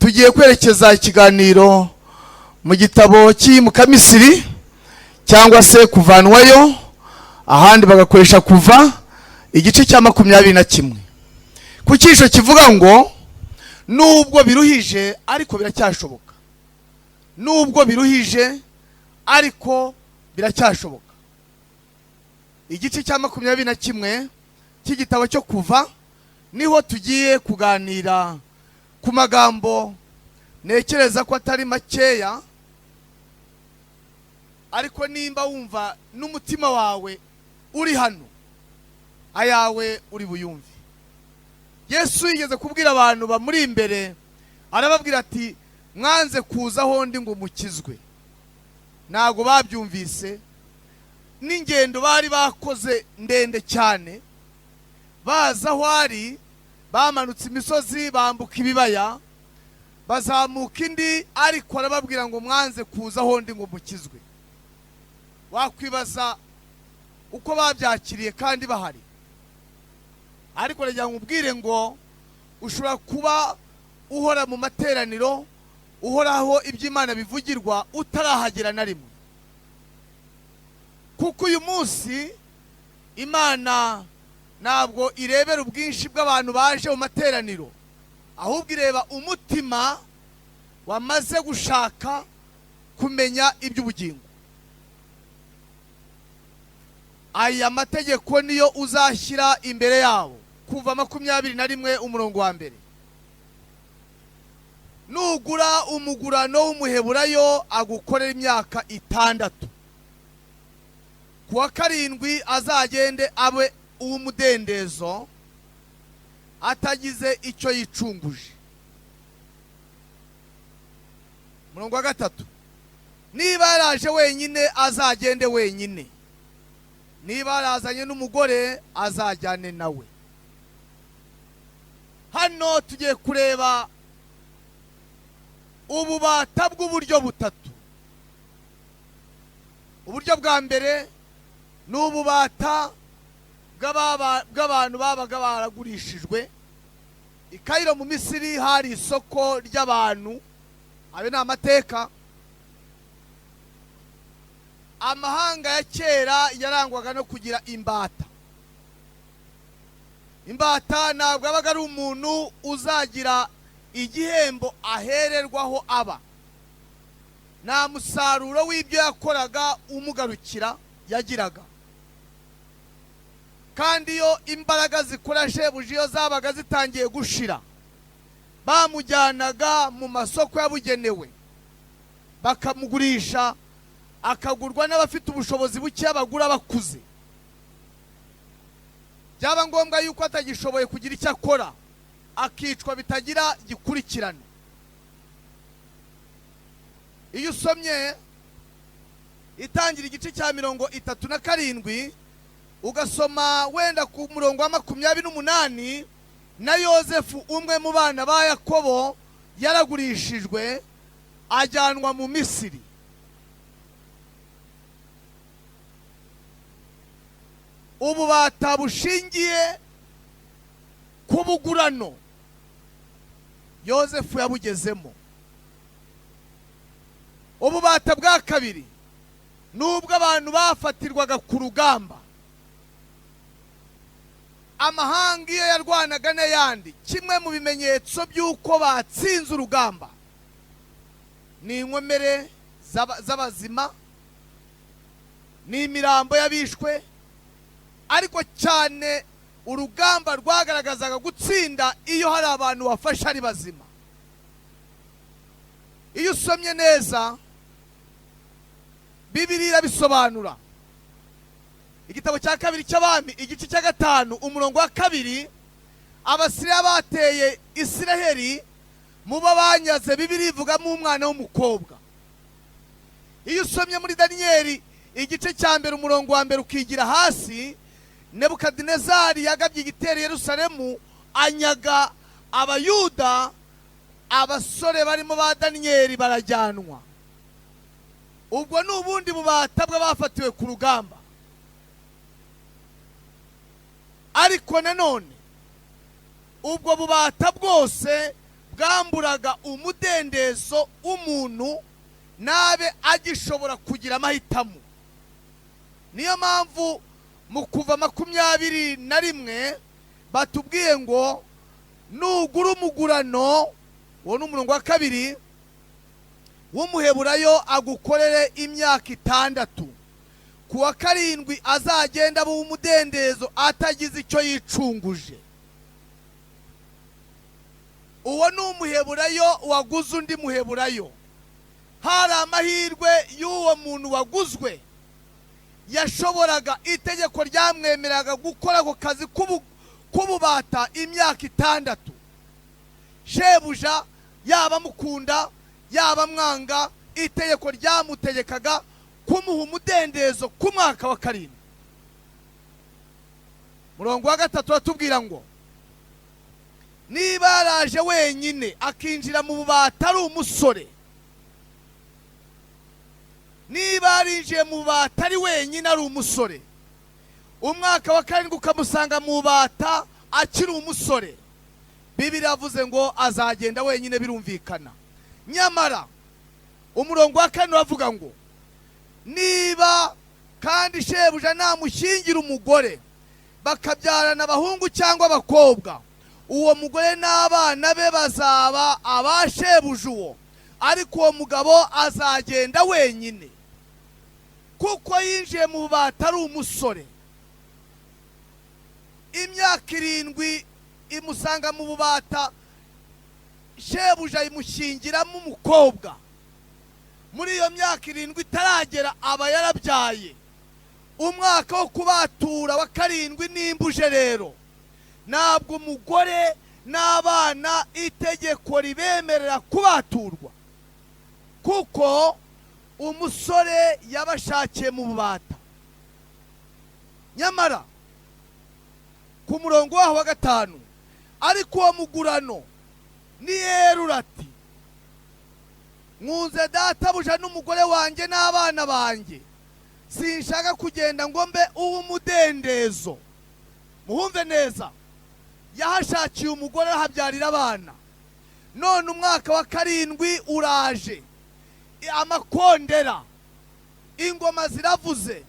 tugiye kwerekeza ikiganiro mu gitabo cy'iyimuka Misiri cyangwa se kuvanwayo, ahandi bagakoresha kuva igice cya 21. Ku cyisho kivuga ngo nubwo biruhije ariko biracyashoboka, nubwo biruhije ariko biracyashoboka. Igice cya 21 cy'igitabo cyo kuva niho tugiye kuganira ku magambo nekereza ko atari makeya, ariko nimba wumva n'umutima wawe uri hano, ayawe uri buyumve. Yesu yigeze kubwira abantu bamuri imbere, arababwira ati mwanze kuzaho ndi ngo mukizwe. Nago babyumvise, n'ingendo bari bakoze ndende cyane, baza aho ari, bamanutse imisozi, bambuka ibibaya, bazamuka indi, ariko arababwira ngo mwanze kuzaho ndi ngo mukizwe. Wakwibaza uko babyakiriye kandi bahari, ariko rege nkubwire ngo ushobora kuba uhora mu materaniro, uhoraho iby'Imana bivugirwa utarahagera na rimwe. Kuko uyu munsi Imana ntabwo irebera ubwinshi bw'abantu baje mu materaniro, ahubwo ireba umutima wamaze gushaka kumenya iby'ubugingo. Aya mategeko niyo uzashyira imbere yabo. Kuva 21 umurongo wa mbere. Nugura umugurano w'umuheburayo agukorera imyaka 6, kuwa 7 azagende abe uw'umudendezo atagize icyo yicunguje. Umurongo wa 3. Niba yaraje wenyine azagende wenyine, niba yarazanye n'umugore azajyane nawe. Hano tugiye kureba ububata bw'uburyo butatu. Uburyo bwa mbere ni ububata bw'abantu babaga baragurishijwe. I Kairo mu Misiri hari isoko ry'abantu, abe ni amateka. Amahanga ya kera yarangwaga no kugira imbata. Imbata ntabwo abaga ari umuntu uzagira igihembo ahererwaho aba. Nta musaruro w'ibyo yakoraga umugarukira yagiraga. Kandi iyo imbaraga zikora shebuja iyo zabaga zitangiye gushira, bamujyanaga mu masoko yabugenewe bakamugurisha, akagurwa n'abafite ubushobozi buke bagura bakuze. Byaba ngombwa yuko atagishoboye kugira icyo akora, akicwa bitagira gikurikirana. Iyo usomye itangira igice cya 37 ugasoma wenda ku murongo wa 28, na Yozefu umwe mu bana ba Yakobo yaragurishijwe ajyanwa mu Misiri. Ububata bushingiye ku bugurano Yozefu yabugezemo. Ububata bwa kabiri nubwo abantu bafatirwaga ku rugamba. Amahanga iyo yarwanaga n'ayandi, kimwe mu bimenyetso by'uko batsinze urugamba ni inkomere z'abazima, ni imirambo y'abishwe. Ariko cyane urugamba rwagaragazaga gutsinda iyo hari abantu bafasha ari bazima. Iyo usomye neza Bibiliya bisobanura. Igitabo cya 2 cy'Abami igice cya 5 umurongo wa 2, Abasiriya bateye Isiraheli muba banyaze. Bibiliya ivugamo umwana w'umukobwa. Iyo usomye muri Daniyeli igice cya 1 umurongo wa 1 ukigira hasi, Nebukadinezari yagabye igitero Yerusalemu, anyaga Abayuda. Abasore barimo ba Daniyeli barajyanwa. Ubwo n'ubundi bubata bw'abafatiwe ku rugamba. Ariko nanone ubwo bubata bwose bwamburaga umudendezo umuntu nabe agishobora kugira amahitamo. Niyo mpamvu mu Kuva 21 batubwiye ngo nugura umugurano, uwo ni umurongo wa 2, w'umuheburayo agukorere imyaka 6, ku wa 7 azagenda aba umudendezo atagize icyo yicunguje. Uwo ni umuheburayo waguze undi muheburayo. Hari amahirwe y'uwo muntu waguzwe, yashoboraga, itegeko ryamwemeraga gukora ako kazi k'ububata imyaka 6. Shebuja yaba mukunda yaba mwanga, itegeko ryamutegekaga kumuha umudendezo ku mwaka wa 7. Murongo wa 3 batubwira ngo niba yaraje wenyine akinjira mu bubata ari umusore, niba yarinjiye mu bubata ari wenyine ari umusore, umwaka wa 7 ukamusanga mu bubata akiri umusore, Bibiliya yavuze ngo azagenda wenyine, birumvikana. Nyamara umurongo wa 4 wavuga ngo niba kandi shebuja namushyingira umugore bakabyarana abahungu cyangwa abakobwa, uwo mugore n'abana be bazaba abashebuja uwo, ariko uwo mugabo azagenda wenyine kuko yinjiye mu bubata ari umusore. Imyaka 7 imusanga mu bubata, shebuja imushyingiramo umukobwa. Muri iyo myaka 7 itaragera aba yarabyaye. Umwaka wo kubatura wa 7 nimbuje rero, ntabwo umugore n'abana itegeko ribemerera kubaturwa, kuko umusore yabashakiye mu bubata. Nyamara ku murongo waho wa 5, ariko uwo mugurano niyerura ati nkunze databuja n'umugore wanjye n'abana banjye, sinshaka kugenda ngo mbe uw'umudendezo. Muhumve neza, yahashakiye umugore ahabyarira abana, none umwaka wa 7 uraje, amakondera, ingoma ziravuze,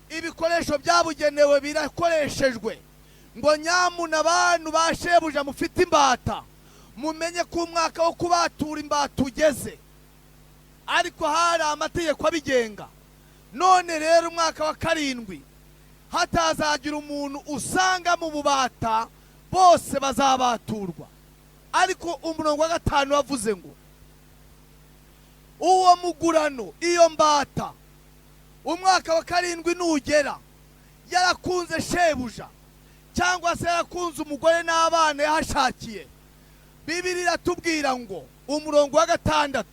ibikoresho byabugenewe birakoreshejwe, ngo nyamuna abantu bashebuja mufite imbata mumenye ko umwaka wo kubatura imbata ugeze. Ariko hari amategeko abigenga. None rero umwaka wa 7 hatazagira umuntu usanga mu bubata, bose bazabaturwa. Ariko umurongo wa 5 wavuze ngo uwo mugurano, iyo mbata, umwaka wa 7 nugera, yarakunze shebuja cyangwa se yarakunze umugore n'abana yahashakiye, Bibiliya iratubwira ngo umurongo wa 6,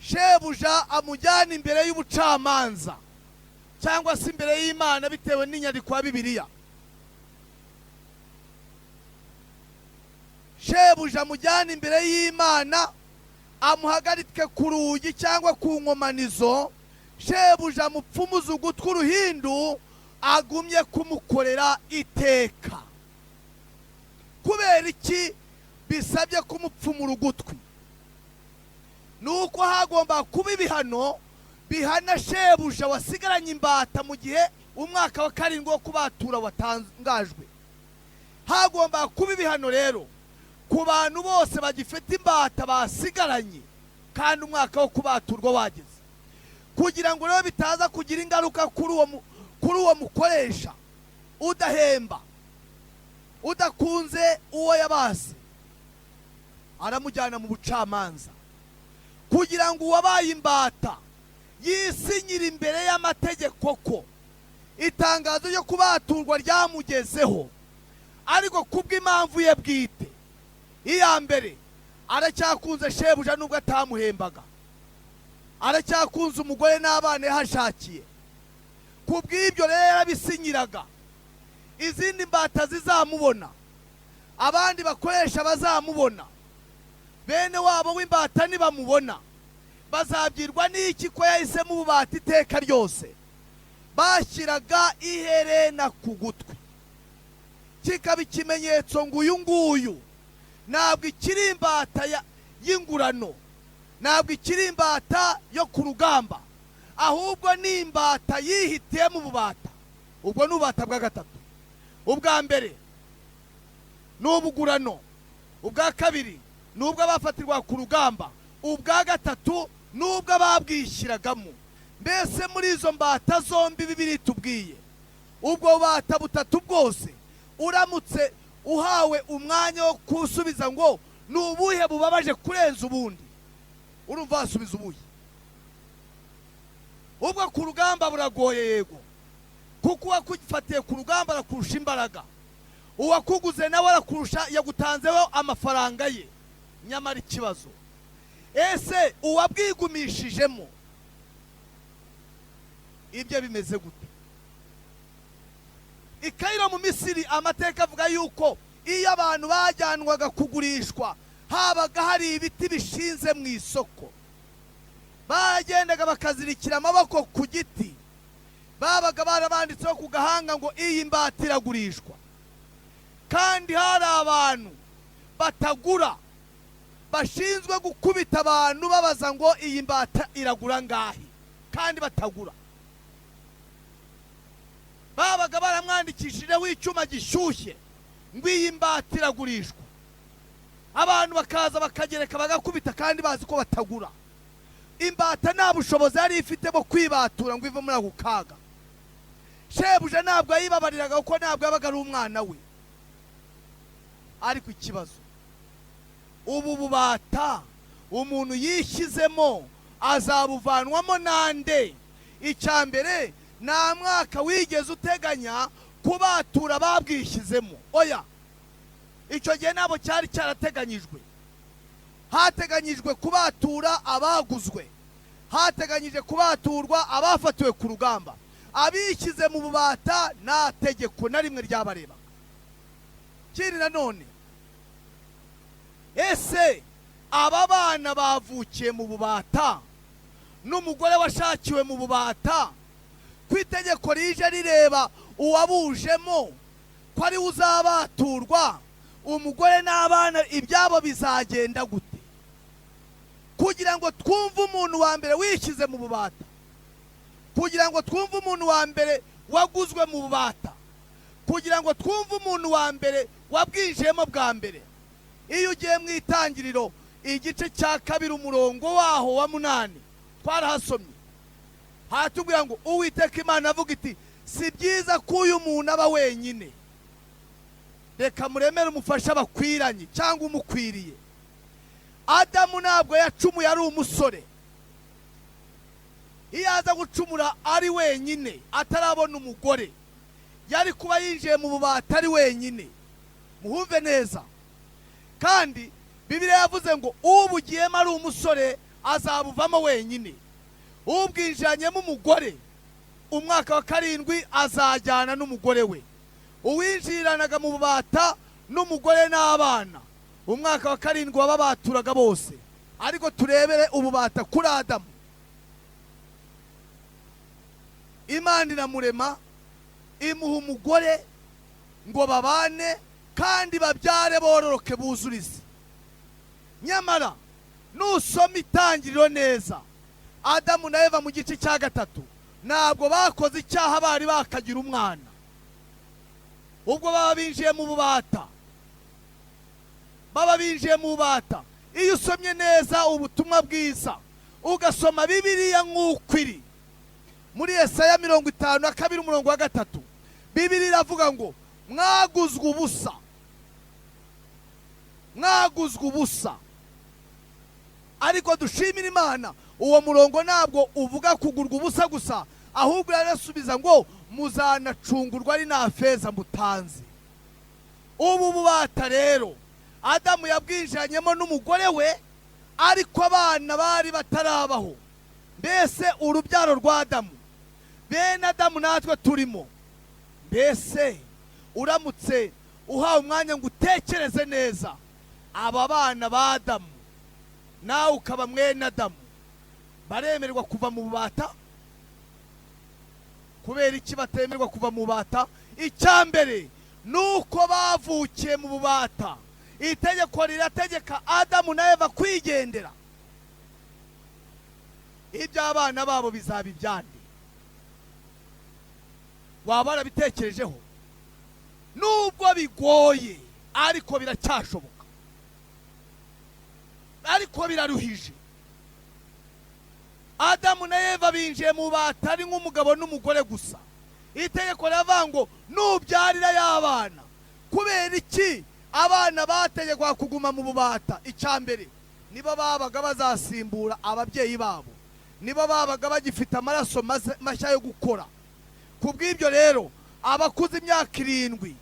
shebuja amujyana imbere y'ubucamanza cyangwa se imbere y'Imana bitewe n'inyandiko ya Bibiliya. Shebuja amujyana imbere y'Imana, amuhagarike ku rugi cyangwa ku nkomanizo, shebuja amupfumuza ugutwi uruhindu, agumye kumukorera iteka. Kubera iki bisabye kumupfumura ugutwi? Nuko hagomba kuba ibihano bihana shebuja wasigaranye imbata mu gihe umwaka wa 7 wo kubatura watangajwe. Hagomba kuba ibihano rero ku bantu bose bagifite imbata basigaranye kandi umwaka wo kubaturwa wageze, kugira ngo rero bitaza kugira ingaruka kuri uwo mukoresha udahemba, udakunze uwo yabase, aramujyana mu bucamanza kugira ngo uwabaye imbata yisinyira imbere y'amategeko ko itangazo ryo kubaturwa ryamugezeho, ariko kubw'impamvu ye bwite. Iya mbere, aracyakunze shebuja nubwo atamuhembaga, aracyakunze umugore n'abana yahashakiye, kubw'ibyo rero yarabisinyiraga. Izindi mbata zizamubona, abandi bakoresha bazamubona, bene wabo w'imbata nibamubona bazabyirwa n'iki ko yahisemo ububata iteka ryose. Bashyiraga iherena ku gutwi, kikaba ikimenyetso ngo uyu nguyu ntabwo ikiri imbata y'ingurano, ntabwo ikiri imbata yo ku rugamba, ahubwo ni imbata yihitiye mu bubata. ubwo ni ububata bwa gatatu. ubwa mbere ni ubugurano, ubwa kabiri ni ubwo abafatirwa ku rugamba, ubwa gatatu ni ubwo ababwishyiragamo. mbese muri izo mbata zombi Bibiliya itubwiye ubwo bubata butatu bwose uramutse uhawe umwanya wo kusubiza ngo ni ubuhe bubabaje kurenza ubundi, urumva wasubiza ubuhe? ubwo ku rugamba buragoye yego, kuko uwakufatiye ku rugamba arakurusha imbaraga, uwakuguze nawe arakurusha, yagutanzeho amafaranga ye. nyamara ikibazo, ese uwabwigumishijemo ibyo bimeze gute? i Kairo mu Misiri amateka avuga yuko iyo abantu bajyanwaga kugurishwa habaga hari ibiti bishinze mu isoko, bagendaga bakazirikira amaboko ku giti, babaga barabanditseho ku gahanga ngo iyi mbata iragurishwa. kandi hari abantu batagura bashinzwe gukubita abantu babaza ngo iyi mbata iragura ngahe, kandi batagura. babaga baramwandikishijeho icyuma gishyushye ngo iyi mbata iragurishwa, abantu bakaza bakagereka bagakubita kandi bazi ko batagura. imbata nta bushobozi yari ifite bwo kwibatura ngo ive muri ako kaga. shebuja ntabwo yayibabariraga kuko ntabwo yabaga ari umwana we. ariko ikibazo, ubu bubata umuntu yishyizemo azabuvanwamo nande? icya mbere, nta mwaka wigeze uteganya kubatura babwishyizemo. oya, icyo gihe ntabwo cyari cyarateganyijwe. hateganyijwe kubatura abaguzwe, hateganyije kubaturwa abafatiwe ku rugamba. abishyize mu bubata nta tegeko na rimwe ryabareba. kiri nanone, ese aba bana bavukiye mu bubata n'umugore washakiwe mu bubata, ku itegeko rije rireba uwabujemo ko ari uzabaturwa, umugore n'abana ibyabo bizagenda gute? kugira ngo twumve umuntu wa mbere wishyize mu bubata, kugira ngo twumve umuntu wa mbere waguzwe mu bubata, kugira ngo twumve umuntu wa mbere wabwinjiyemo bwa mbere, iyo ugiye mu Itangiriro igice cya 2 umurongo waho wa 8 twarahasomye, hatubwira ngo Uwiteka Imana avuga iti si byiza ko uyu muntu aba wenyine, reka muremere umufasha bakwiranye cyangwa umukwiriye. Adamu ntabwo yacumuye ari umusore. iyo aza gucumura ari wenyine atarabona umugore, yari kuba yinjiye mu bubata ari wenyine. muhumve neza. kandi Bibiliya yavuze ngo ubugiyemo ari umusore azabuvamo wenyine, ubwinjiranyemo umugore umwaka wa 7 azajyana n'umugore we. uwinjiranaga mu bubata n'umugore n'abana umwaka wa 7 wababaturaga bose. ariko turebere ububata kuri Adamu. Imana iramurema imuha umugore ngo babane kandi babyare bororoke buzurize. nyamara nusoma Itangiriro neza, Adamu na Eva mu gice cya 3 ntabwo bakoze icyaha bari bakagira umwana, ubwo baba binjiye mu bubata, iyo usomye neza ubutumwa bwiza ugasoma Bibiliya nk'uko iri muri Yesaya 52 umurongo wa 3, Bibiliya iravuga ngo mwaguzwe ubusa. ariko dushimira Imana, uwo murongo ntabwo uvuga kugurwa ubusa gusa, ahubwo yarasubiza ngo muzanacungurwa ari nta feza mutanze. ubu bubata rero Adamu yabwinjiranyemo n'umugore we, ariko abana bari batarabaho. mbese urubyaro rwa Adamu, bene Adamu natwe turimo. mbese uramutse uhawe umwanya ngo utekereze neza, aba bana ba Adamu nawe ukaba mwene Adamu, baremerwa kuva mu bubata? kubera iki batemerwa kuva mu bubata? icya mbere nuko bavukiye mu bubata. itegeko rirategeka Adamu na Eva kwigendera. Iby'abana babo bizaba ibyande. Waba warabitekerejeho? Nubwo bigoye ariko biracyashoboka, ariko biraruhije. Adamu na Eva binjiye mu bubata ari nk'umugabo n'umugore gusa. Itegeko riravuga ngo nubyarira y'abana. Kubera iki abana bategekwa kuguma mu bubata? Icyambere, nibo babaga bazasimbura ababyeyi babo, nibo babaga bagifite amaraso mashya yo gukora. Kubw'ibyo rero abakuze imyaka 7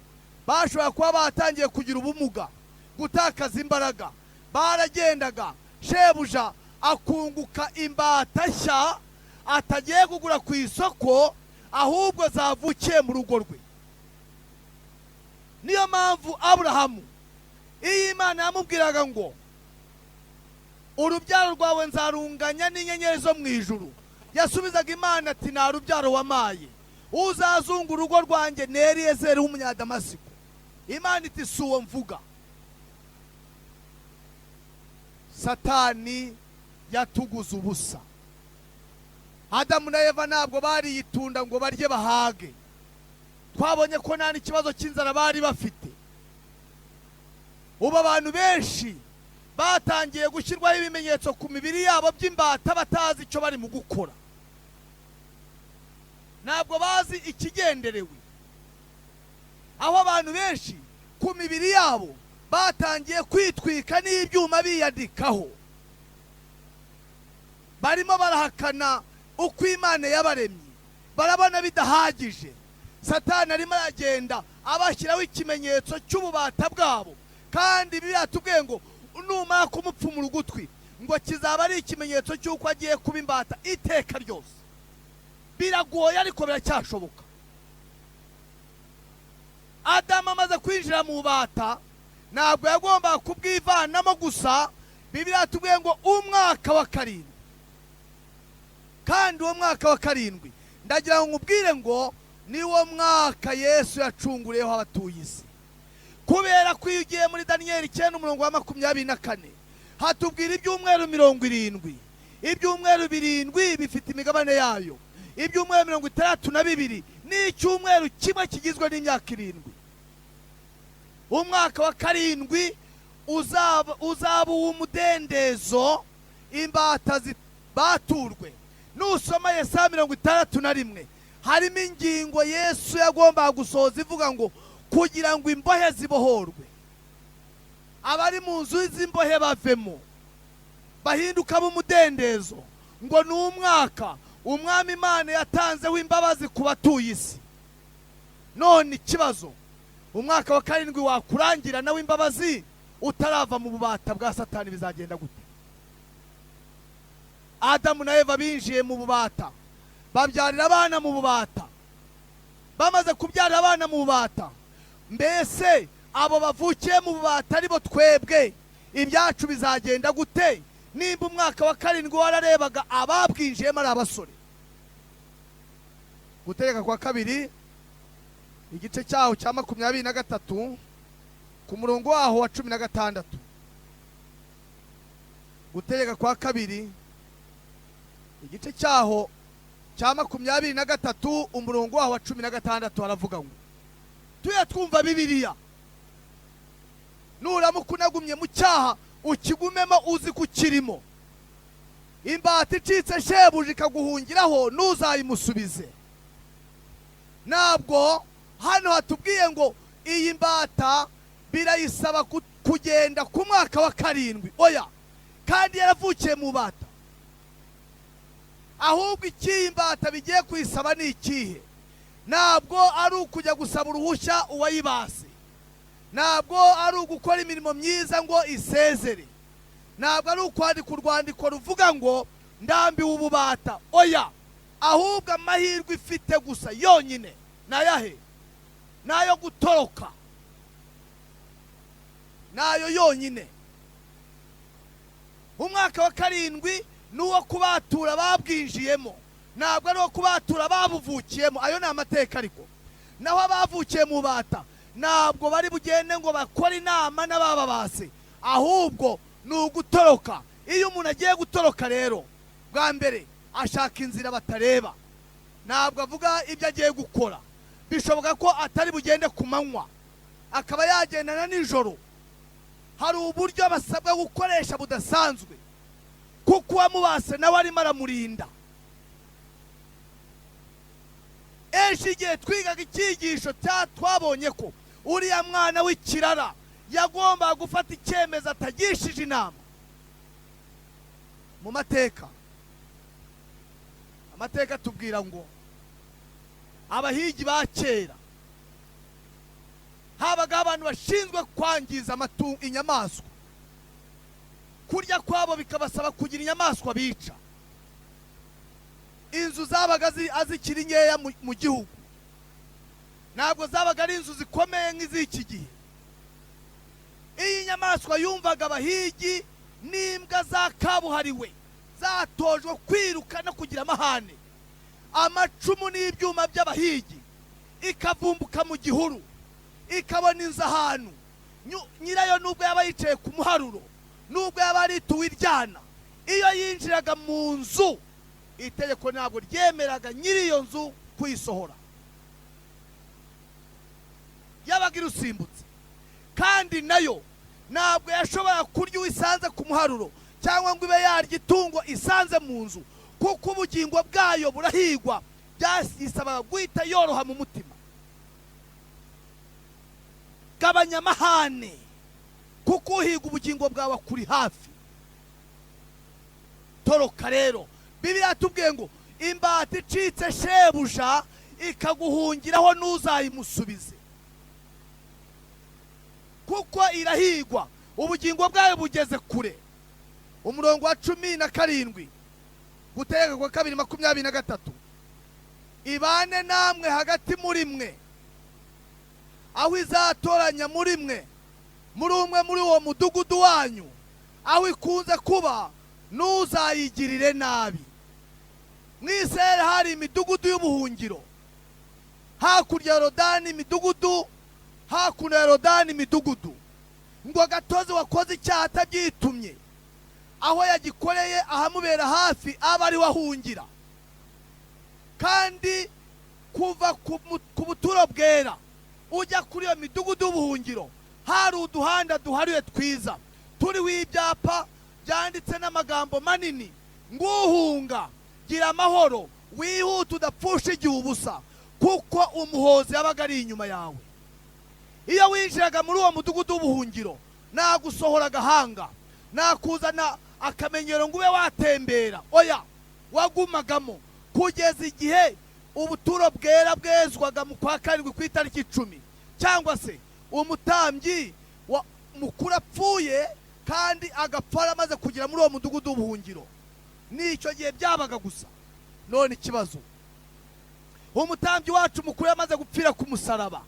bashobora kuba batangiye kugira ubumuga, gutakaza imbaraga. Baragendaga, shebuja akunguka imbata nshya atagiye kugura ku isoko, ahubwo zavukiye mu rugo rwe. Niyo mpamvu Aburahamu, iyo Imana yamubwiraga ngo urubyaro rwawe nzarunganya n'inyenyeri zo mu ijuru, yasubizaga Imana ati nta rubyaro wamaye, uzazunga urugo rwanjye ni Eliyezeri w'umunyadamasiko. Imana iti si uwo mvuga. Satani yatuguze ubusa. Adamu na Eva ntabwo bariyitunda ngo barye bahage. Twabonye ko nta n'ikibazo cy'inzara bari bafite. Ubu abantu benshi batangiye gushyirwaho ibimenyetso ku mibiri yabo by'imbata batazi icyo bari mu gukora. Ntabwo bazi ikigenderewe. Aho abantu benshi ku mibiri yabo batangiye kwitwika n'ibyuma biyandikaho. Barimo barahakana uko Imana yabaremye, barabona bidahagije. Satani arimo aragenda abashyiraho ikimenyetso cy'ububata bwabo, kandi biratubwiye ngo numara kumupfumura ugutwi ngo kizaba ari ikimenyetso cy'uko agiye kuba imbata iteka ryose. Biragoye ariko biracyashoboka. Adamu amaze kwinjira mu bubata ntabwo yagombaga kubwivanamo gusa. Bibiliya yatubwiye ngo umwaka wa 7, kandi uwo mwaka wa 7 ndagira ngo nkubwire ngo niwo mwaka Yesu yacunguriyeho abatuye isi. Kubera ko iyo ugiye muri Daniyeli 9:24 hatubwira ibyumweru 70. Ibyumweru 7 bifite imigabane yayo. Ibyumweru 62 n'icyumweru kimwe kigizwe n'imyaka 7. Umwaka wa 7 uzaba uw'umudendezo, imbata baturwe. Nusoma Yesaya 61 harimo ingingo Yesu yagombaga gusohoza ivuga ngo kugira ngo imbohe zibohorwe, abari mu nzu z'imbohe bavemo bahinduka b'umudendezo. Ngo ni umwaka Umwami Imana yatanzeho imbabazi ku batuye isi. None ikibazo, umwaka wa 7 wakurangira nawe imbabazi utarava mu bubata bwa Satani, bizagenda gute? Adamu na Eva binjiye mu bubata, babyarira abana mu bubata. Bamaze kubyarira abana mu bubata, mbese abo bavukiye mu bubata aribo twebwe, ibyacu bizagenda gute nimba umwaka wa 7 wararebaga ababwinjiyemo ari abasore? Gutegeka kwa 2 igice cyaho cya 23 ku murongo waho wa 16. Gutegeka kwa 2 igice cyaho cya 23 umurongo waho wa 16 haravuga ngo tuya twumva Bibiliya, nuramuka unagumye mu cyaha ukigumemo uzi kukirimo, imbata icitse shebuja ikaguhungiraho ntuzayimusubize. Ntabwo hano hatubwiye ngo iyi mbata birayisaba kugenda ku mwaka wa 7. Oya, kandi yaravukiye mu bata. Ahubwo ikiyi imbata bigiye kuyisaba ni ikihe? Ntabwo ari ukujya gusaba uruhushya uwayibase, ntabwo ari ugukora imirimo myiza ngo isezere, ntabwo ari ukwandika urwandiko ruvuga ngo ndambiwe ububata. Oya, ahubwo amahirwe ifite gusa yonyine nayahe? Nayo gutoroka, nayo yonyine. Umwaka wa 7 nuwo kubatura babwinjiyemo, ntabwo ari uwo kubatura babuvukiyemo. Ayo ni amateka. Ariko naho abavukiye mu bata ntabwo bari bugende ngo bakore inama n'abababase, ahubwo ni ugutoroka. Iyo umuntu agiye gutoroka rero, bwa mbere ashaka inzira batareba, ntabwo avuga ibyo agiye gukora. Bishoboka ko atari bugende ku manywa, akaba yagendana nijoro. Hari uburyo basabwa gukoresha budasanzwe, kuko uwamubase nawe arimo aramurinda. Ejo igihe twigaga icyigisho twabonye ko uriya mwana w'ikirara yagombaga gufata icyemezo atagishije inama. Mu mateka tubwira ngo abahigi ba kera habagaho abantu bashinzwe kwangiza inyamaswa. Kurya kwabo bikabasaba kugira inyamaswa bica. Inzu zabaga zikiri nkeya mu gihugu, ntabwo zabaga ari inzu zikomeye nk'iz'iki gihe. Iyi nyamaswa yumvaga abahigi n'imbwa za kabuhariwe zatojwe kwiruka no kugira amahane, amacumu n'ibyuma by'abahigi, ikavumbuka mu gihuru, ikabona inzu ahantu. Nyirayo nubwo yaba yicaye ku muharuro, nubwo yaba arituwe iryana, iyo yinjiraga mu nzu, itegeko ntabwo ryemeraga nyiri iyo nzu kuyisohora, yabaga irusimbutse. Kandi nayo ntabwo yashobora kurya uwisanze ku muharuro, cyangwa ngo ibe yarya itungo isanze mu nzu, kuko ubugingo bwayo burahigwa. Byasaba guhita yoroha mu mutima. Gabanya amahane, kuko uhiga ubugingo bwawe kuri hafi. Toroka rero. Bibiliya tubwiye ngo imbata icitse shebuja ikaguhungiraho ntuzayimusubize, kuko irahigwa, ubugingo bwawe bugeze kure. Umurongo wa 17 Gutegeka kwa 2:23, ibane namwe hagati muri mwe, aho izatoranya muri mwe, muri umwe muri uwo mudugudu wanyu, aho ikunze kuba, ntuzayigirire nabi. Mwisere hari imidugudu y'ubuhungiro, hakurya ya Yorodani imidugudu, hakuno ya Yorodani imidugudu. Ngo gatozi wakoze icyaha atabyitumye, aho yagikoreye ahamubera hafi aba ari wahungira. Kandi kuva ku buturo bwera ujya kuri iyo midugudu y'ubuhungiro, hari uduhanda duhariwe twiza, turiho ibyapa byanditse n'amagambo manini nguhunga, gira amahoro, wihuta udapfusha igihe ubusa, kuko umuhozi yabaga ari inyuma yawe. Iyo winjiraga muri uwo mudugudu w'ubuhungiro, nagusohora agahanga, nakuzana akamenyero ngo ube watembera. Oya, wagumagamo kugeza igihe ubuturo bwera bwezwaga mu kwa 7 ku itariki 10, cyangwa se umutambyi mukuru apfuye kandi agapfara amaze kugira muri uwo mudugudu w'ubuhungiro. Nicyo gihe byabaga gusa. None ikibazo, umutambyi wacu mukuru yamaze gupfira ku musaraba,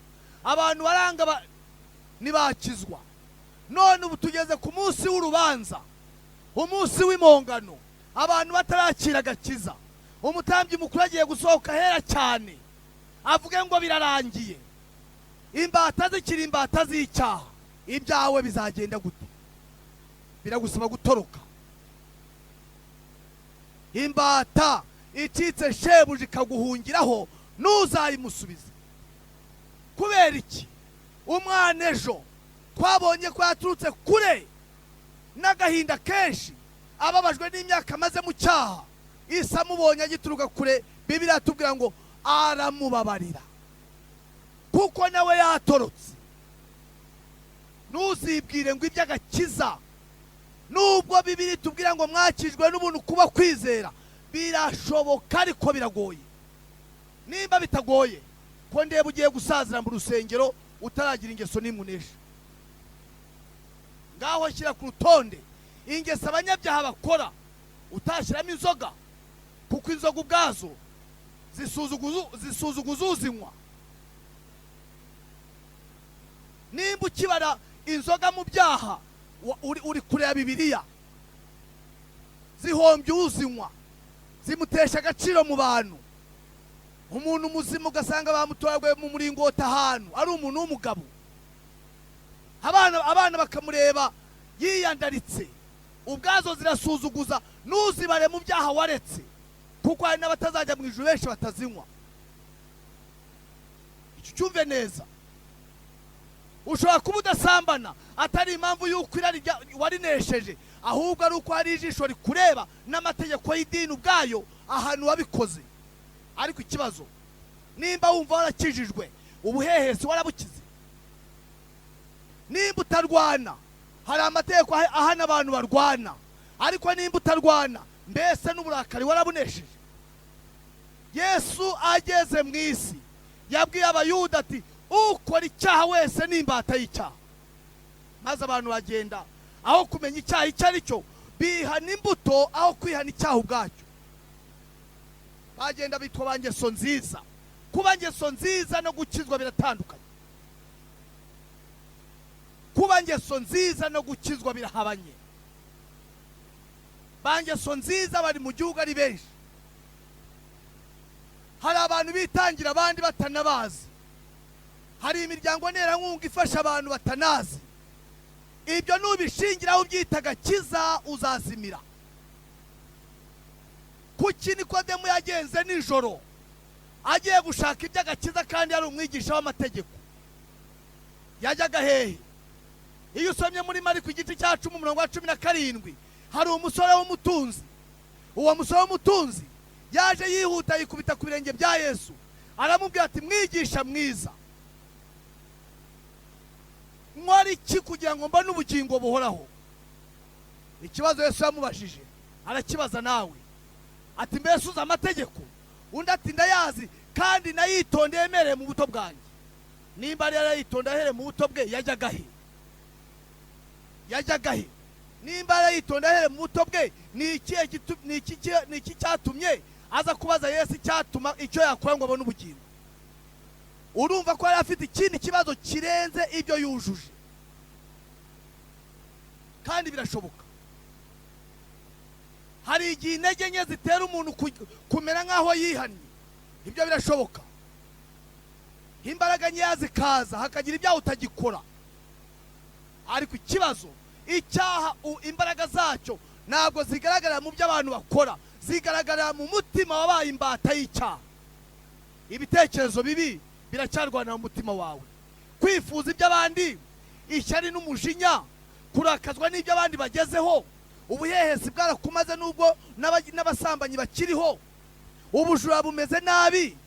abantu baranga ntibakizwa. None ubu tugeze ku munsi w'urubanza, umunsi w'impongano, abantu batarakira agakiza. Umutambyi mukuru agiye gusohoka hera cyane, avuge ngo birarangiye, imbata zikiri imbata z'icyaha. Ibyawe bizagenda gute? Biragusaba gutoroka. Imbata icitse shebuja ikaguhungiraho ntuzayimusubize. Kubera iki? Umwana ejo twabonye ko yaturutse kure n'agahinda kenshi, ababajwe n'imyaka amaze mu cyaha. Isa mubonye agituruka kure, Bibiliya tubwira ngo aramubabarira, kuko nawe yatorotse. Ntuzibwire ngo iby'agakiza, nubwo Bibiliya tubwira ngo mwakijwe n'ubuntu kuba kwizera, birashoboka ariko biragoye. Nimba bitagoye, ko ndeba ugiye gusazira mu rusengero utaragira ingeso n'imwe. Ngaho shyira ku rutonde ingeso abanyabyaha bakora, utashyiramo inzoga, kuko inzoga ubwazo zisuzuguza uzinywa. Nimba ukibara inzoga mu byaha, uri kureba Bibiliya. Zihombye uzinywa, zimutesha agaciro mu bantu. Umuntu muzima ugasanga bamutoraguye mu muringoti ahantu, ari umuntu w'umugabo, abana bakamureba yiyandaritse, ubwazo zirasuzuguza, ntuzibare mu byaha waretse, kuko hari n'abatazajya mu ijuru benshi batazinywa. Icyo cyumve neza. Ushobora kuba udasambana atari impamvu y'uko irari warinesheje, ahubwo ari uko hari ijisho rikureba n'amategeko y'idini ubwayo ahantu wabikoze. Ariko ikibazo, nimba wumva warakijijwe, ubuhehesi warabukize. Nimba utarwana, hari amategeko ahana abantu barwana, ariko nimba utarwana, mbese n'uburakari warabunesheje. Yesu ageze mu isi yabwiye abayuda ati, ukora icyaha wese n'imbata y'icyaha. Maze abantu bagenda aho kumenya icyaha icyo ari cyo, bihana imbuto aho kwihana icyaha ubwacyo. Bagenda bitwa bangeso nziza. Kuba ngeso nziza no gukizwa biratandukanye. Kuba ngeso nziza no gukizwa birahabanye. Bangeso nziza bari mu gihugu ari benshi. Hari abantu bitangira abandi batanabazi. Hari imiryango nterankunga ifasha abantu batanazi. Ibyo nubishingiraho ubyitaga kiza uzazimira. Kuki Nikodemu yagenze nijoro agiye gushaka iby'agakiza kandi ari umwigisha w'amategeko? Yajyaga hehe? Iyo usomye muri Mariko igice cya 10:17, hari umusore w'umutunzi. Uwo musore w'umutunzi yaje yihuta yikubita ku birenge bya Yesu, aramubwira ati, mwigisha mwiza, nkora iki kugira ngo mbone ubugingo buhoraho? Ikibazo Yesu yamubajije arakibaza nawe. Ati, mbese uzi amategeko? Undi ati, ndayazi kandi nayitondeye mereye mu buto bwanjye. Nimba ari yarayitondeye ahereye mu buto bwe, yajyaga he? Yajyaga he? Nimba yarayitondeye ahereye mu buto bwe, ni iki cyatumye aza kubaza Yesu icyatuma icyo yakora ngo abone ubugingo? Urumva ko yari afite ikindi kibazo kirenze ibyo yujuje. Kandi birashoboka. Hari igihe intege nke zitera umuntu kumera nk'aho yihannye. Ibyo birashoboka. Imbaraga nkeya zikaza hakagira ibyaha utagikora. Ariko ikibazo, icyaha imbaraga zacyo ntabwo zigaragara mu byo abantu bakora, zigaragara mu mutima wabaye imbata y'icyaha. Ibitekerezo bibi biracyarwana mu mutima wawe. Kwifuza iby'abandi, ishyari n'umujinya, kurakazwa n'ibyo abandi bagezeho, ubuhehesi bwarakumaze nubwo n'abasambanyi bakiriho, ubujura bumeze nabi,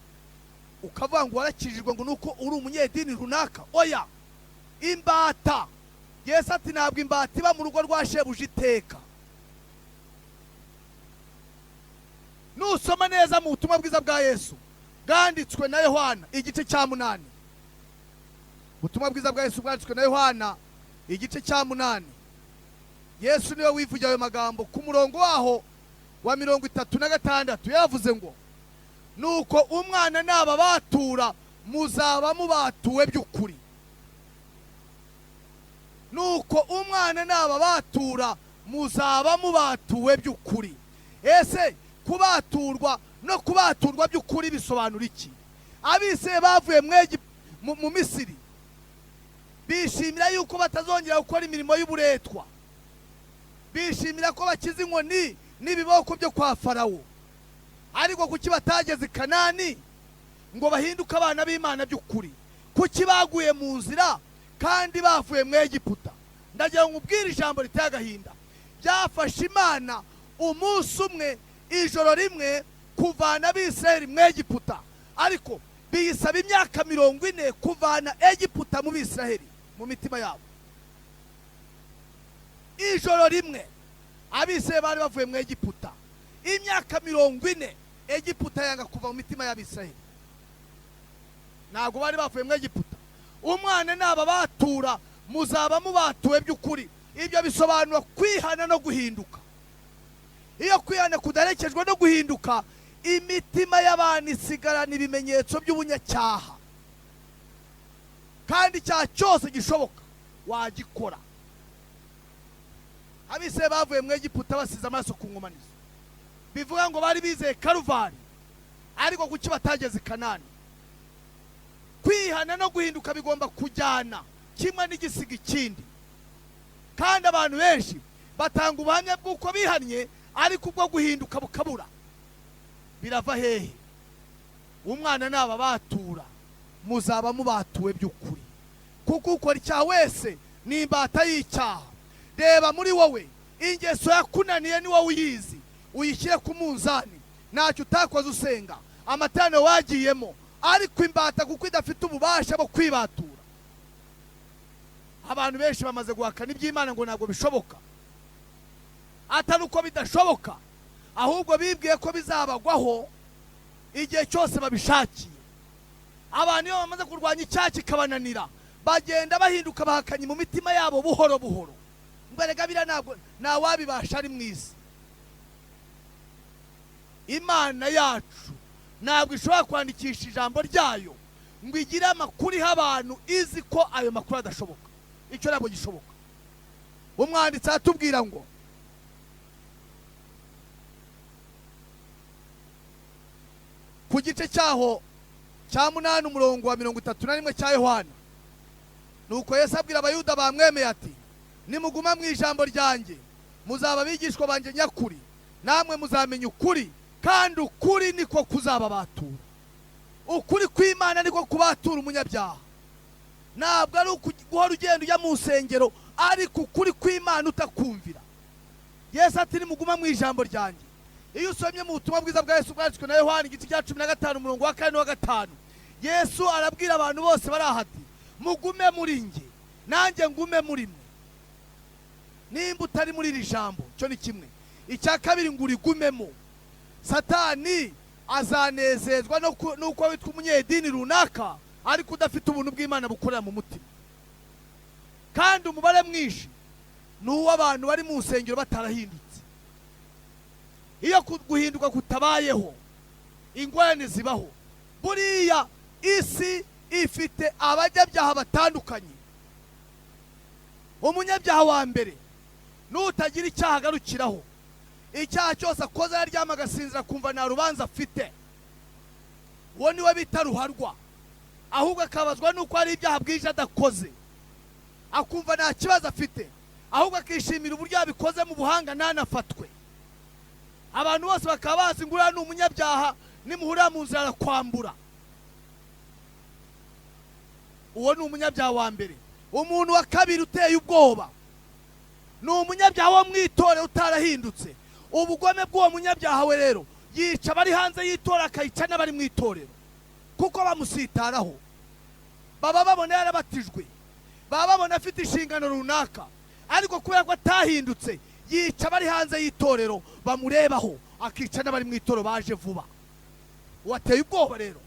ukavuga ngo warakijijwe ngo nuko uri umunyedini runaka. Oya, imbata. Yesu ati, ntabwo imbata iba mu rugo rwa shebuja iteka. Nusoma neza mu butumwa bwiza bwa Yesu bwanditswe na Yohana igice cya 8. Ubutumwa bwiza bwa Yesu bwanditswe na Yohana igice cya 8. Yesu niwe wivugira ayo magambo ku murongo waho wa 36. Yavuze ngo, nuko umwana naba batura muzaba mubatuwe by'ukuri. Nuko umwana naba batura muzaba mubatuwe by'ukuri. Ese kubaturwa no kubaturwa by'ukuri bisobanura iki? Abise bavuye mu Misiri bishimira yuko batazongera gukora imirimo y'uburetwa. Bishimira ko bakize inkoni n'ibiboko byo kwa Farawo. Ariko kuki batageze i Kanani ngo bahinduke abana b'Imana by'ukuri? Kuki baguye mu nzira kandi bavuye mu Egiputa? Ndagira ngo ubwire ijambo riteye agahinda. Byafashe Imana umunsi umwe, ijoro rimwe, kuvana Abisirayeli mu Egiputa, ariko biyisaba imyaka 40 kuvana Egiputa mu Bisirayeli mu mitima yabo. Ijoro rimwe Abisirayeli bari bavuye mu Egiputa, imyaka 40 Egiputa yanga kuva mu mitima y'Abisirayeli. Ntabwo bari bavuye mu Egiputa. Umwana naba batura muzaba mubatuwe by'ukuri. Ibyo bisobanura kwihana no guhinduka. Iyo kwihana kudarekejwe no guhinduka, imitima y'abantu isigarana ibimenyetso by'ubunyacyaha, kandi icyaha cyose gishoboka wagikora. Abisirayeli bavuye mu Egiputa basize amaso ku nkomanizo. Bivuga ngo bari bizeye Karuvari, ariko kuki batageze i Kanani? Kwihana no guhinduka bigomba kujyana. kimwe n'igisiga ikindi. Kandi abantu benshi batanga ubuhamya bw'uko bihannye, ariko ubwo guhinduka bukabura. Birava hehe? Umwana naba batura, muzaba mubatuwe by'ukuri, kuko ukora icyaha wese ni imbata y'icyaha. Reba muri wowe, ingeso yakunaniye ni wowe uyizi, uyishyire ku munzani. Ntacyo utakoze usenga, amateraniro wagiyemo, ariko imbata kuko idafite ububasha bwo kwibatura. Abantu benshi bamaze guhakana iby'Imana ngo ntabwo bishoboka. Atari uko bidashoboka, ahubwo bibwiye ko bizabagwaho igihe cyose babishakiye. Abantu iyo bamaze kurwanya icyaha kikabananira, bagenda bahinduka bahakanye mu mitima yabo buhoro buhoro. Mbega bira ntabwo ntawabibasha ari mwiza. Imana yacu ntabwo ishobora kwandikisha ijambo ryayo ngo igire amakuru iha abantu izi ko ayo makuru adashoboka. Icyo ntabwo gishoboka. Umwanditsi atubwira ngo ku gice cyaho cya 8 umurongo wa 31 cya Yohana, nuko Yesu abwira abayuda bamwemeye ati, nimuguma mu ijambo ryanjye muzaba bigishwa banje nyakuri, namwe muzamenya ukuri, kandi ukuri niko kuzababatura. Ukuri kw'Imana niko kubatura umunyabyaha. Ntabwo ari guhora ugenda ujya mu nsengero, ariko ukuri kw'Imana utakumvira. Yesu ati nimuguma mu ijambo ryanjye. Iyo usomye mu butumwa bwiza bwa Yesu bwanditswe na Yohana igice cya 15 umurongo wa 4 n'uwa 5, Yesu arabwira abantu bose bari ahati, mugume muri nge nanjye ngume muri mwe. Nimba utari muri iri jambo, cyo ni kimwe. Icya kabiri ngo urigumemo. Satani azanezezwa nuko witwa umunyedini runaka, ariko udafite ubuntu bw'Imana bukorera mu mutima. Kandi umubare mwinshi ni uw'abantu bari mu nsengero batarahindutse. Iyo guhinduka kutabayeho, ingorane zibaho. Buriya isi ifite abanyabyaha batandukanye. Umunyabyaha wa mbere n'utagira icyaha agarukiraho. Icyaha cyose akoze araryama agasinzira kumva nta rubanza afite. Uwo niwe bita ruharwa. Ahubwo akabazwa nuko ari ibyaha bwije adakoze, akumva nta kibazo afite, ahubwo akishimira uburyo yabikoze mu buhanga ntanafatwe. Abantu bose bakaba bazi ngo uriya ni umunyabyaha, nimuhurira mu nzira arakwambura. Uwo ni umunyabyaha wa mbere. Umuntu wa kabiri uteye ubwoba ni umunyabyaha wo mwitore utarahindutse. Ubugome bw'uwo munyabyaha we rero yica bari hanze y'itora, akayica n'abari mu itorero, kuko bamusitaraho. Baba babona yarabatijwe, baba babona afite inshingano runaka, ariko kubera ko atahindutse yica bari hanze y'itorero bamurebaho, akica n'abari mu itorero baje vuba. Wateye ubwoba rero.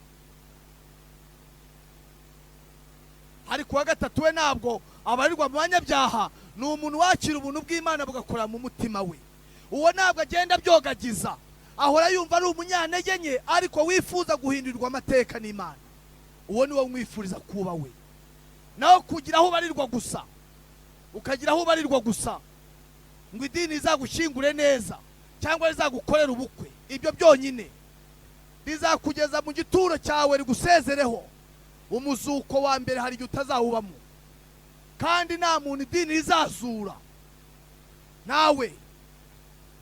Ariko wa gatatu we ntabwo abarirwa mu banyabyaha, ni umuntu wakira ubuntu bw'Imana bugakora mu mutima we. Uwo ntabwo agenda byogagiza, ahora yumva ari umunyantege nke, ariko wifuza guhindurirwa amateka n'Imana. Uwo ni wo mwifuriza kuba we. Naho kugira aho ubarirwa gusa, ukagira aho ubarirwa gusa ngo idini izagushyingure neza cyangwa rizagukorera ubukwe, ibyo byonyine bizakugeza mu gituro cyawe rigusezereho. Umuzuko wa mbere hari igihe utazawubamo, kandi nta muntu idini rizazura nawe.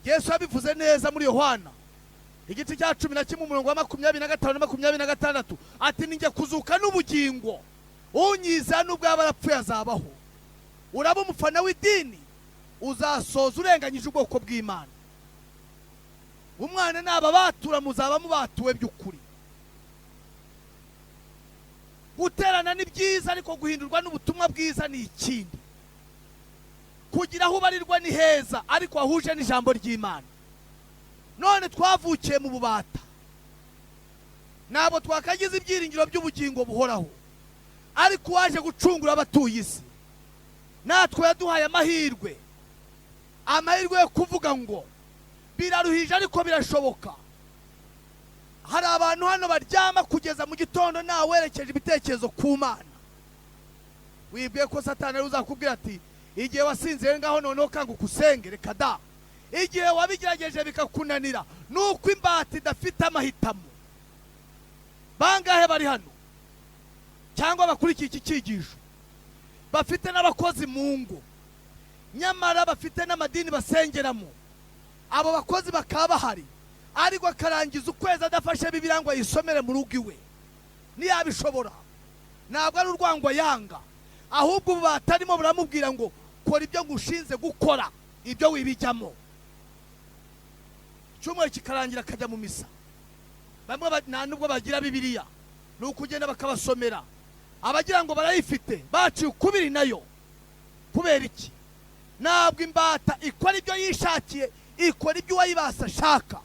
Yesu yabivuze neza muri Yohana igice cya 11 umurongo wa 25 na 26, ati ninjye kuzuka n'ubugingo, unyiza nubwo yaba arapfuye azabaho. Uraba umufana w'idini, uzasoza urenganyije ubwoko bw'Imana. Umwana naba batura muzaba mubatuwe by'ukuri. Guterana ni byiza, ariko guhindurwa n'ubutumwa bwiza ni ikindi. Kugira aho ubarirwa ni heza, ariko ahuje n'ijambo ry'Imana. None twavukiye mu bubata, nabo twakagize ibyiringiro by'ubugingo buhoraho, ariko waje gucungura abatuye isi. Natwe yaduhaye amahirwe yo kuvuga ngo biraruhije ariko birashoboka. Hari abantu hano baryama kugeza mu gitondo nta werekeje ibitekerezo ku Mana. Wibwiye ko Satani uzakubwira ati igihe wasinzire ngaho noneho kanguka usenge. Reka da, igihe wabigerageje bikakunanira, nuko imbata idafite amahitamo. Bangahe bari hano cyangwa bakurikiye iki cyigisho bafite n'abakozi mu ngo, nyamara bafite n'amadini basengeramo. Abo bakozi bakaba bahari, ariko akarangiza ukwezi adafashe Bibiliya ngo ayisomere mu rugo iwe. Ntiyabishobora. Ntabwo ari urwango yanga, ahubwo ubu batarimo buramubwira ngo kora ibyo ngushinze gukora, ibyo wibijyamo. Cyumweru kikarangira akajya mu misa. Bamwe nta nubwo bagira Bibiliya, ni ukugenda bakabasomera. Abagira ngo barayifite baciye ukubiri nayo. Kubera iki? Ntabwo imbata ikora ibyo yishakiye, ikora ibyo uwayibasa ashaka.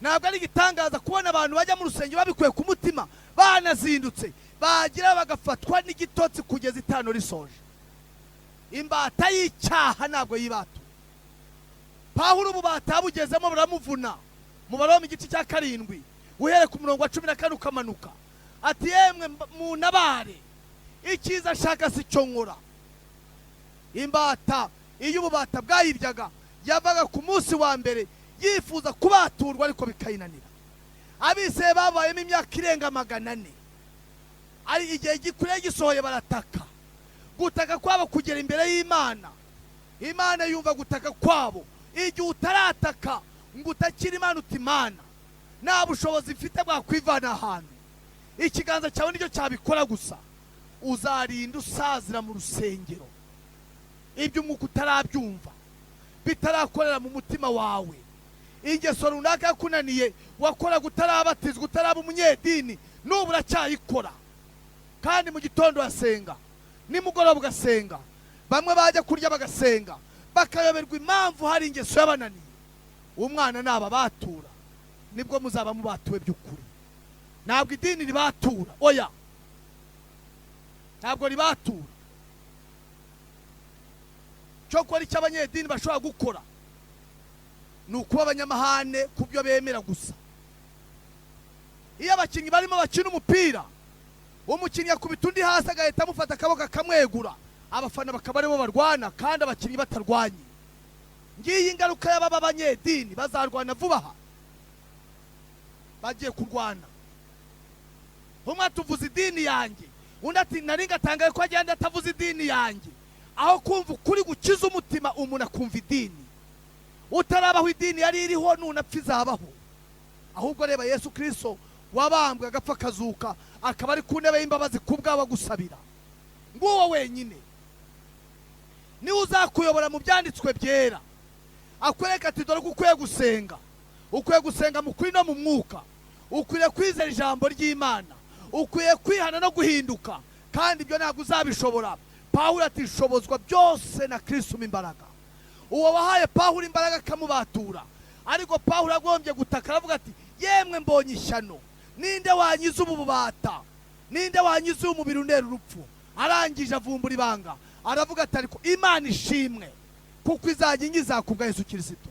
Ntabwo ari igitangaza kubona abantu bajya mu rusengero babikuye ku mutima, banazindutse, bagira bagafatwa n'igitotsi kugeza itano risoje. Imbata y'icyaha ntabwo yibatu. Pawulo ububata bugezemo buramuvuna. Mu Baroma igice cya 7 uhere ku murongo wa 14 ukamanuka, ati yemwe munabare, icyiza ashaka si cyo nkora. Imbata iyo ububata bwayiryaga yavaga ku munsi wa mbere yifuza kubaturwa, ariko bikayinanira. Abise babayemo imyaka irenga 400, ari igihe gikure gisohoye barataka. Gutaka kwabo kugera imbere y'Imana, Imana yumva gutaka kwabo. Igihe utarataka ngo utakira Imana, uti Imana nta bushobozi mfite bwa kwivana ahantu, ikiganza cyawe nicyo cyabikora gusa, uzarinda usazira mu rusengero. Ibyo umwuka utarabyumva, bitarakorera mu mutima wawe. Ingeso runaka yakunaniye wakora gutarabatizwa, utaraba umunyedini, n'ubu uracyayikora. Kandi mu gitondo wasenga, nimugoroba ugasenga, bamwe bajya kurya bagasenga, bakayoberwa impamvu hari ingeso yabananiye. Umwana naba batura, nibwo muzaba mubatuwe by'ukuri. Ntabwo idini ribatura, oya, ntabwo ribatura. Cyo kora icyo abanyedini bashobora gukora ni ukuba abanyamahane ku byo bemera gusa. Iyo abakinnyi barimo bakina umupira, umukinnyi akubita undi hasi agahita amufata akaboko akamwegura, abafana bakaba aribo barwana kandi abakinnyi batarwanye. Ngiyi ingaruka y'aba b'abanyedini, bazarwana vuba aha. Bagiye kurwana. Umwe atuvuza idini yanjye, undi ati nari ngatangaye ko agenda atavuza idini yanjye. Aho kumva ukuri gukiza umutima, umuntu akumva idini. Utarabaho idini yari iriho, nunapfa izabaho. Ahubwo reba Yesu Kristo wabambwe agapfa akazuka, akaba ari ku ntebe y'imbabazi kubwawe gusabira. Nguwo wenyine niwe uzakuyobora mu byanditswe byera, akwereka ati dore ukwiye gusenga. Ukwiye gusenga mu kuri no mu mwuka, ukwiye kwizera ijambo ry'Imana, ukwiye kwihana no guhinduka, kandi ibyo ntabwo uzabishobora. Pawulo ati shobozwa byose na Kristo imbaraga. Uwo wahaye Pawulo imbaraga akamubatura, ariko Pawulo agombye gutaka, aravuga ati yemwe mbonye ishyano, ninde wanyiza ubu bubata, ninde wanyiza umubiri untera urupfu. Arangije avumbura ibanga, aravuga ati ariko Imana ishimwe kuko izajya inkiza kubwa Yesu Kristo.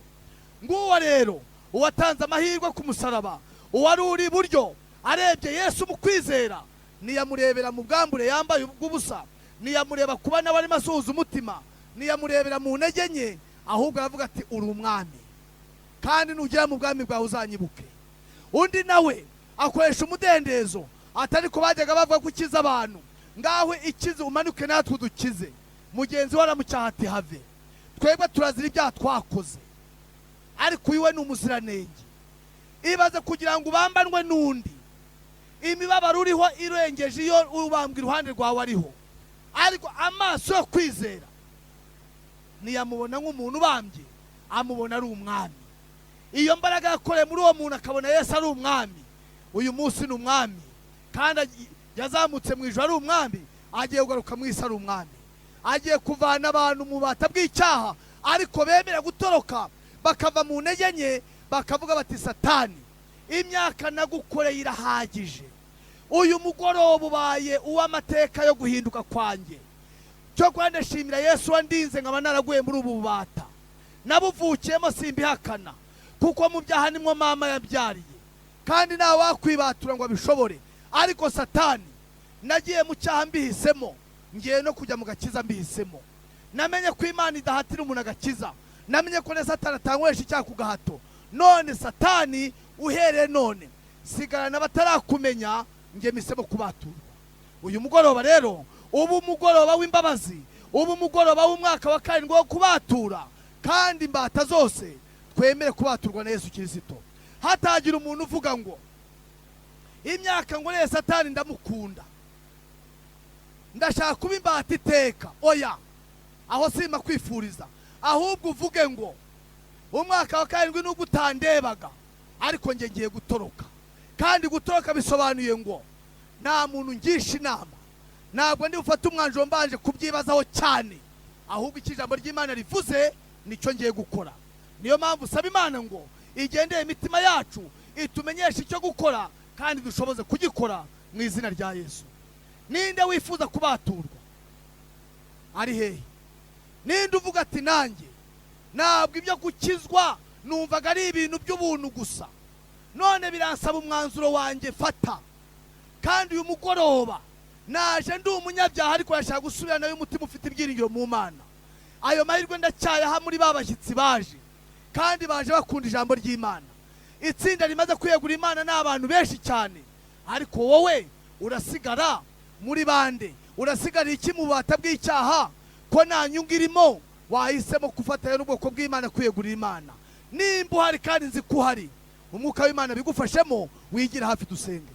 Nguwo rero uwatanze amahirwe ku musaraba, uwari uri iburyo, arebye Yesu mu kwizera, niyamurebera mu bwambure yambaye ubw'ubusa, niyamureba kuba nawe arimo asuhuza umutima, niyamurebera mu ntege nke, ahubwo aravuga ati uri umwami, kandi nugera mu bwami bwawe uzanyibuke. Undi nawe akoresha umudendezo, atari ko bajyaga bavuga ko ukiza abantu, ngawe ikize umanuke natwe udukize. Mugenzi we aramucyaha ati have, twebwe turazira ibyaha twakoze, ariko uyu we ni umuziranenge. Ibaze kugira ngo ubambanwe n'undi, imibabaro uriho irengeje iyo ubambwa iruhande rwawe ariho, ariko amaso yo kwizera niyamubona nk'umuntu ubambye, amubona ari umwami. Iyo mbaraga yakoreye muri uwo muntu akabona Yesu ari umwami, uyu munsi ni umwami, kandi yazamutse mu ijuru ari umwami, agiye kugaruka mu isi ari umwami. Agiye kuvana abantu mu bata bw'icyaha, ariko bemera gutoroka bakava mu ntege nke, bakavuga bati Satani, imyaka nagukoreye irahagije, uyu mugoroba ubaye uw'amateka yo guhinduka kwanjye. Cyo kwanda shimira Yesu wandinze nkaba naraguye muri ubu bubata, nabuvukiyemo simbihakana, kuko mu byaha nimwo mama yabyariye, kandi nawe wakwibatura ngo abishobore. Ariko Satani, nagiye mu cyaha mbihisemo, ngiye no kujya mu gakiza mbihisemo. Namenye ko Imana idahatira umuntu agakiza, namenye ko Satani atanywesha icyaha ku gahato. None Satani, uhereye none sigarana batarakumenya, ngiye misemo kubaturwa. uyu mugoroba rero uba umugoroba w'imbabazi, uba umugoroba w'umwaka wa karindwi wo kubatura, kandi imbata zose twemere kubaturwa na Yesu Kristo. Hatagira umuntu uvuga ngo imyaka ngo neza Satani ndamukunda, ndashaka kuba imbata iteka. Oya, aho sima kwifuriza, ahubwo uvuge ngo umwaka wa karindwi nubwo utandebaga ariko nge ngiye gutoroka. Kandi gutoroka bisobanuye ngo nta muntu ngisha inama, ntabwo ndi ufata umwanzuro mbanje kubyibazaho cyane, ahubwo ikijambo ry'Imana rivuze nicyo ngiye gukora. Niyo mpamvu usaba Imana ngo igendeye imitima yacu, itumenyeshe icyo gukora kandi dushoboze kugikora mu izina rya Yesu. Ninde wifuza kubaturwa? Ari hehe? Ninde uvuga ati nanjye ntabwo ibyo gukizwa numvaga ari ibintu by'ubuntu gusa, none biransaba umwanzuro wanjye fata. Kandi uyu mugoroba naje ndi umunyabyaha ariko yashaka gusubirana y'umutima ufite ibyiringiro mu Mana. Ayo mahirwe ndacyayaha muri babashyitsi baje, kandi baje bakunda ijambo ry'Imana. Itsinda rimaze kwiyegura Imana n'abantu benshi cyane, ariko wowe urasigara muri bande? Urasigara iki mu bubata bw'icyaha ko nta nyungu irimo? Wahisemo gufatanya n'ubwoko bw'Imana kwiyegurira Imana. Nimba uhari kandi nzi ko uhari, umwuka w'Imana bigufashemo, wigira hafi dusenge.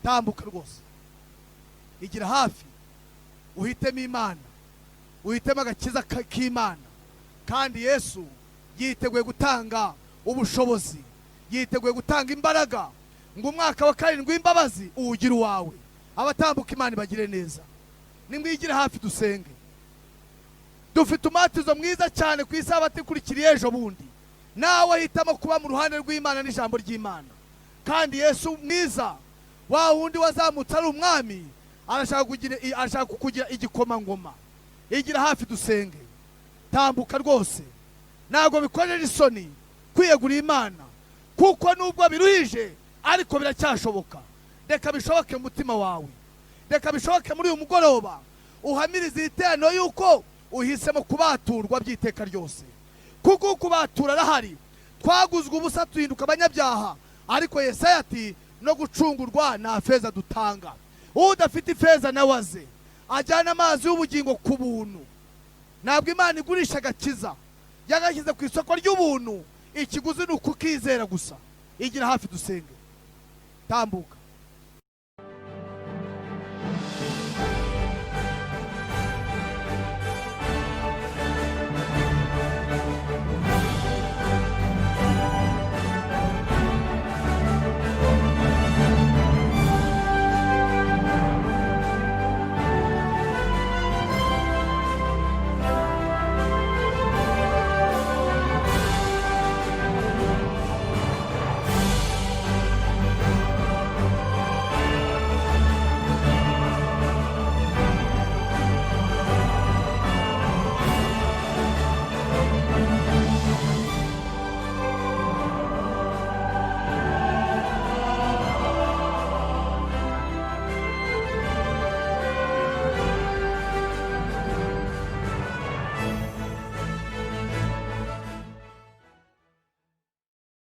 Tambuka rwose, igira hafi, uhitemo Imana, uhitemo agakiza k'Imana. Kandi Yesu yiteguye gutanga ubushobozi, yiteguye gutanga imbaraga ngo umwaka wa karindwi w'imbabazi uwugire uwawe. Abatambuka Imana ibagire neza. Nimwigire hafi dusenge. Dufite umatizo mwiza cyane ku isabato ikurikiriye ejo bundi. Nawe hitamo kuba mu ruhande rw'Imana n'ijambo ry'Imana. Kandi Yesu mwiza, wa wundi wazamutse ari umwami, arashaka kugira igikomangoma. Igira hafi dusenge. Tambuka rwose, ntabwo bikorera isoni kwiyegurira Imana, kuko nubwo biruhije ariko biracyashoboka. Reka bishoboke mu mutima wawe, reka bishoboke muri uyu mugoroba, uhamiriza iteraniro yuko uhisemo kubaturwa by'iteka ryose. Kuko kubatura arahari, twaguzwe ubusa tuhinduka abanyabyaha, ariko Yesaya ati no gucungurwa nta feza dutanga. Udafite ifeza nawe aze ajyana amazi y'ubugingo ku buntu. Ntabwo Imana igurisha agakiza, yagashyize ku isoko ry'ubuntu. Ikiguzi ni ukukizera gusa. Igira hafi dusenge. Tambuka.